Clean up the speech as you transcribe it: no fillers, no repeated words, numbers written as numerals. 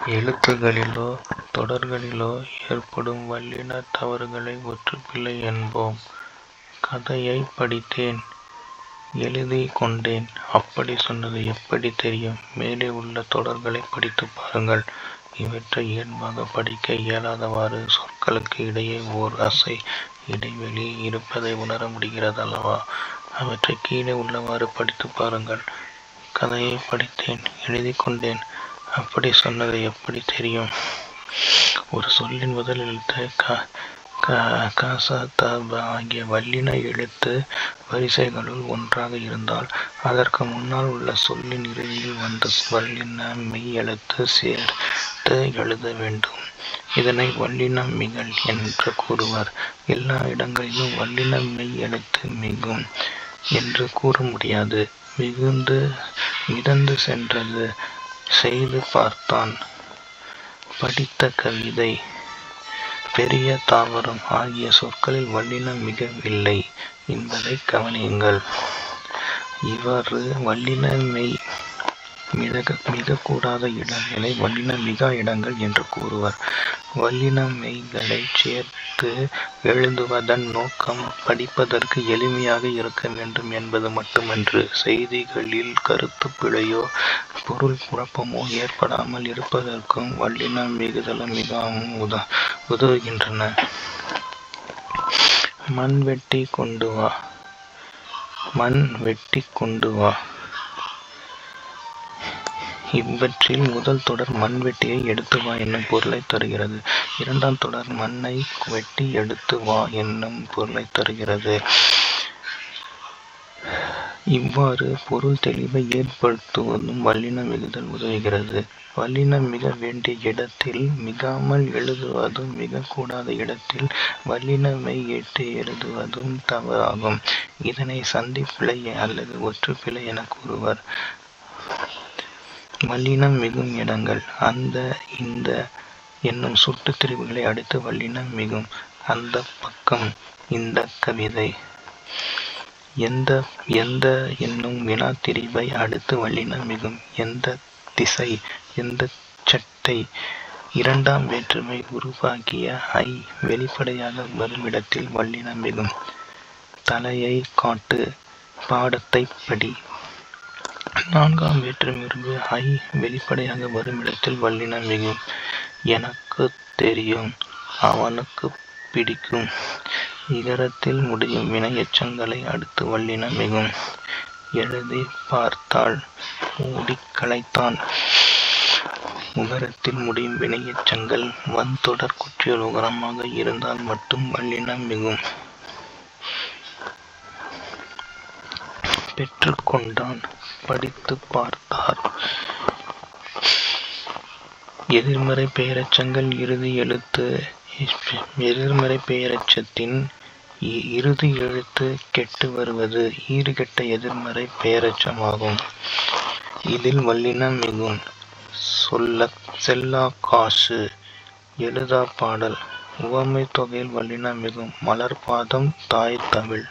எழுத்துகளிலோ தொடர்களிலோ ஏற்படும் வல்லினத் தவறுகளை ஒற்றுப்பிழை என்போம். கதையைப் படித்தேன், எழுதிக் கொண்டேன். அப்படிச் சொன்னது எப்படித் தெரியும்? மேலே உள்ள தொடர்களைப் படித்துப் பாருங்கள். இவற்றை இயல்பாகப் படிக்க இயலாதவாறு சொற்களுக்கு இடையே ஓர் அசை இடைவெளி இருப்பதை உணர முடிகிறதல்லவா? அவற்றைக் கீழே உள்ளவாறு படித்துப் பாருங்கள். கதையைப் படித்தேன், எழுதிக் கொண்டேன். அப்படிச் சொன்னது எப்படித் தெரியும்? ஒரு சொல்லின் முதல் எழுத்து க, ச, த, ப ஆகிய வல்லின எழுத்து வரிசைகளுள் ஒன்றாக இருந்தால், அதற்கு முன்னால் உள்ள சொல்லின் இறுதியில் வந்த வல்லின மெய் எழுத்து சேர்த்து எழுத வேண்டும். இதனை வல்லின மிகல் என்று கூறுவர். எல்லா இடங்களிலும் வல்லின மெய் எழுத்து மிகும் என்று கூற முடியாது. மிதந்து சென்றது, செய்து பார்த்தான், படித்த கவிதை, பெரிய தாவரம் ஆகிய சொற்களில் வல்லினம் மிகவில்லை என்பதைக் கவனியுங்கள். இவ்வாறு வல்லின மெய் மிகக்கூடாத இடங்களை வல்லின மிகா இடங்கள் என்று கூறுவர். வல்லின மெய்களைச் சேர்த்து எழுதுவதன் நோக்கம் படிப்பதற்கு எளிமையாக இருக்க வேண்டும் என்பது மட்டுமன்று, செய்திகளில் கருத்துப் பிழையோ பொருள் குழப்பமோ ஏற்படாமல் இருப்பதற்கும் வல்லின மிகுதலும் மிகாவும் உதவுகின்றன. மண் வெட்டிக் கொண்டு வா. இவற்றில் முதல் தொடர் மண் வெட்டியை எடுத்து வா என்னும் பொருளைத் தருகிறது. இரண்டாம் தொடர் மண்ணை வெட்டி எடுத்து வா என்னும் பொருளைத் தருகிறது. இவ்வாறு பொருள் தெளிவை ஏற்படுத்துவதும் வல்லின மிகுதல் உதவுகிறது. வல்லினம் மிக வேண்டிய இடத்தில் மிகாமல் எழுதுவதும் மிகக்கூடாத இடத்தில் வல்லின மெய் இட்டு எழுதுவதும் தவறாகும். இதனை சந்திப்பிழை அல்லது ஒற்றுப்பிழை எனக் கூறுவர். வல்லினம் மிகும் இடங்கள் அந்த, இந்த என்னும் சுட்டுத் திரிபுகளை அடுத்து வல்லினம் மிகும். அந்தப் பக்கம், இந்தக் கவிதை. எந்த என்னும் வினாத் திரிபை அடுத்து வல்லினம் மிகும். எந்தத் திசை, எந்தச் சட்டை. இரண்டாம் வேற்றுமை உருவாகிய ஐ வெளிப்படையாக வருமிடத்தில் வல்லினம் மிகும். தலையைக் காட்டு, பாடத்தைப் படி. நான்காம் வேற்றுமை உருவு ஐ வெளிப்படையாக வருமிடத்தில் வல்லினம் மிகும். எனக்குத் தெரியும், அவனுக்குப் பிடிக்கும். இகரத்தில் முடியும் வினை எச்சங்களை அடுத்து வல்லினம் மிகும். எழுதிப் பார்த்தாள், ஓடிக் களைத்தான். உகரத்தில் முடியும் வினை எச்சங்கள் வன்தொடர் குற்றியல் உகரமாக இருந்தால் மட்டும் வல்லினம் மிகும். பெற்றுக் கொண்டான், படித்துப் பார்த்தார். எதிர்மறை பெயரெச்சங்கள் இறுதி எழுத்து. எதிர்மறை பெயரெச்சத்தின் இறுதி எழுத்து கெட்டு வருவது ஈறுகெட்ட எதிர்மறை பெயரெச்சமாகும். இதில் வல்லினம் மிகும். செல்லாக் காசு, எழுதாப் பாடல். உவமைத் தொகையில் வல்லினம் மிகும். மலர்பாதம், தாய் தமிழ்.